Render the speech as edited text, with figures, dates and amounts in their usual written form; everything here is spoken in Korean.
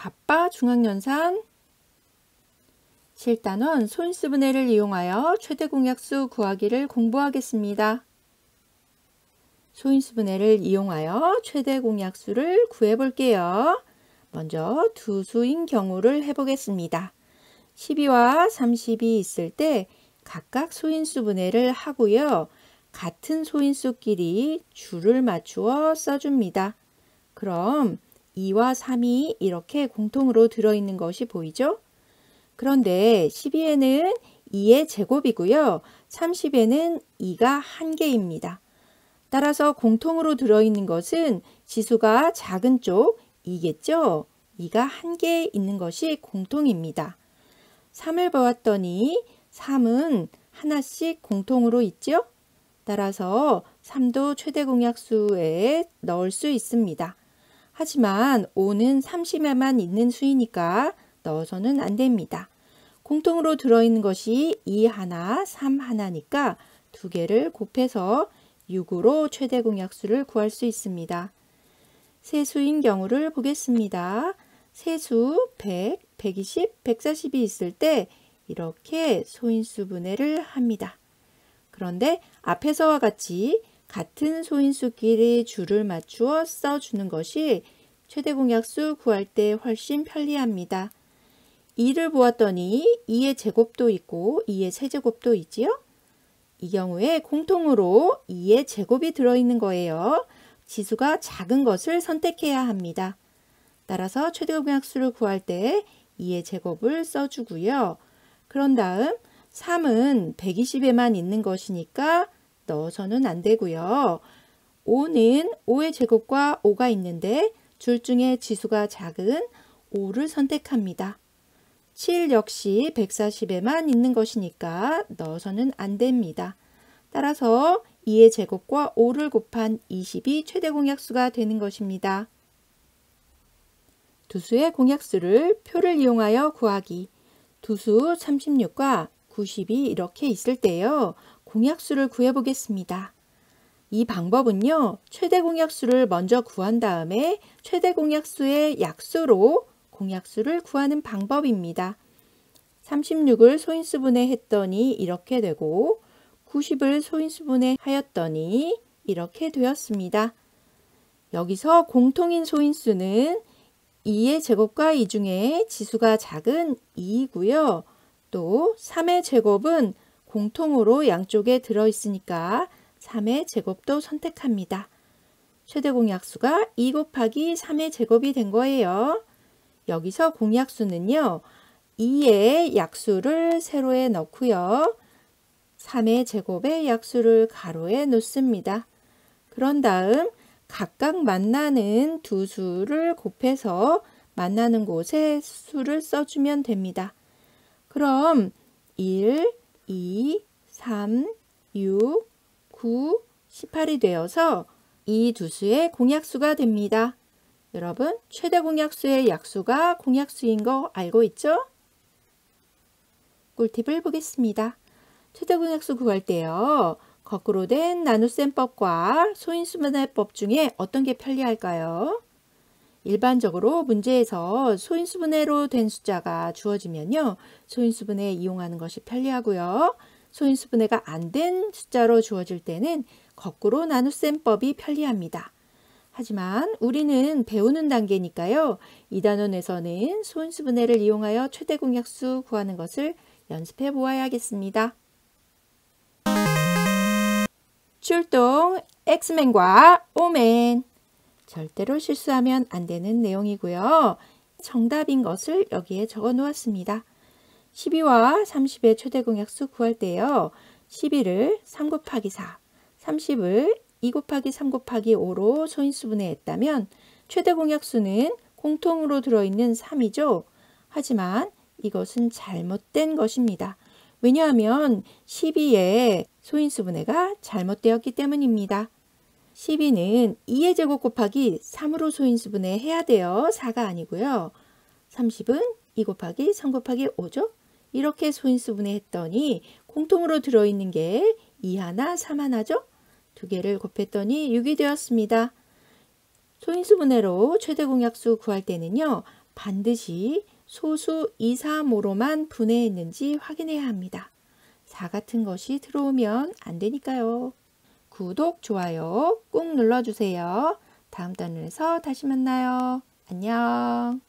바빠 중앙연산 7단원 소인수 분해를 이용하여 최대 공약수 구하기를 공부하겠습니다. 소인수 분해를 이용하여 최대 공약수를 구해 볼게요. 먼저 두 수인 경우를 해보겠습니다. 12와 30이 있을 때 각각 소인수 분해를 하고요. 같은 소인수끼리 줄을 맞추어 써줍니다. 그럼 2와 3이 이렇게 공통으로 들어있는 것이 보이죠? 그런데 12에는 2의 제곱이고요. 30에는 2가 1개입니다. 따라서 공통으로 들어있는 것은 지수가 작은 쪽 2겠죠? 2가 1개 있는 것이 공통입니다. 3을 보았더니 3은 하나씩 공통으로 있죠? 따라서 3도 최대 공약수에 넣을 수 있습니다. 하지만 5는 30에만 있는 수이니까 넣어서는 안 됩니다. 공통으로 들어있는 것이 2 하나, 3 하나니까 두 개를 곱해서 6으로 최대 공약수를 구할 수 있습니다. 세수인 경우를 보겠습니다. 세수 100, 120, 140이 있을 때 이렇게 소인수 분해를 합니다. 그런데 앞에서와 같이 같은 소인수끼리 줄을 맞추어 써주는 것이 최대 공약수 구할 때 훨씬 편리합니다. 2를 보았더니 2의 제곱도 있고 2의 세제곱도 있지요? 이 경우에 공통으로 2의 제곱이 들어있는 거예요. 지수가 작은 것을 선택해야 합니다. 따라서 최대 공약수를 구할 때 2의 제곱을 써주고요. 그런 다음 3은 120에만 있는 것이니까 넣어서는 안 되고요. 5는 5의 제곱과 5가 있는데 줄 중에 지수가 작은 5를 선택합니다. 7 역시 140에만 있는 것이니까 넣어서는 안 됩니다. 따라서 2의 제곱과 5를 곱한 20이 최대 공약수가 되는 것입니다. 두수의 공약수를 표를 이용하여 구하기. 두수 36과 90이 이렇게 있을 때요. 공약수를 구해 보겠습니다. 이 방법은요. 최대 공약수를 먼저 구한 다음에 최대 공약수의 약수로 공약수를 구하는 방법입니다. 36을 소인수 분해했더니 이렇게 되고 90을 소인수 분해하였더니 이렇게 되었습니다. 여기서 공통인 소인수는 2의 제곱과 2 중에 지수가 작은 2이고요. 또 3의 제곱은 공통으로 양쪽에 들어있으니까 3의 제곱도 선택합니다. 최대 공약수가 2 곱하기 3의 제곱이 된 거예요. 여기서 공약수는요. 2의 약수를 세로에 넣고요. 3의 제곱의 약수를 가로에 놓습니다. 그런 다음 각각 만나는 두 수를 곱해서 만나는 곳에 수를 써주면 됩니다. 그럼 1, 2, 3, 6, 9, 18이 되어서 이 두 수의 공약수가 됩니다. 여러분, 최대 공약수의 약수가 공약수인 거 알고 있죠? 꿀팁을 보겠습니다. 최대 공약수 구할 때요. 거꾸로 된 나눗셈법과 소인수 분해법 중에 어떤 게 편리할까요? 일반적으로 문제에서 소인수 분해로 된 숫자가 주어지면요. 소인수 분해 이용하는 것이 편리하고요. 소인수 분해가 안 된 숫자로 주어질 때는 거꾸로 나눗셈법이 편리합니다. 하지만 우리는 배우는 단계니까요. 2단원에서는 소인수 분해를 이용하여 최대 공약수 구하는 것을 연습해 보아야겠습니다. 출동 엑스맨과 오맨. 절대로 실수하면 안 되는 내용이고요. 정답인 것을 여기에 적어 놓았습니다. 12와 30의 최대 공약수 구할 때요. 12를 3 곱하기 4, 30을 2 곱하기 3 곱하기 5로 소인수 분해했다면 최대 공약수는 공통으로 들어있는 3이죠. 하지만 이것은 잘못된 것입니다. 왜냐하면 12의 소인수 분해가 잘못되었기 때문입니다. 12는 2의 제곱 곱하기 3으로 소인수 분해해야 돼요. 4가 아니고요. 30은 2 곱하기 3 곱하기 5죠. 이렇게 소인수 분해했더니 공통으로 들어있는 게 2 하나, 3 하나죠. 두 개를 곱했더니 6이 되었습니다. 소인수 분해로 최대 공약수 구할 때는요. 반드시 소수 2, 3, 5로만 분해했는지 확인해야 합니다. 4 같은 것이 들어오면 안 되니까요. 구독, 좋아요 꾹 눌러주세요. 다음 단원에서 다시 만나요. 안녕.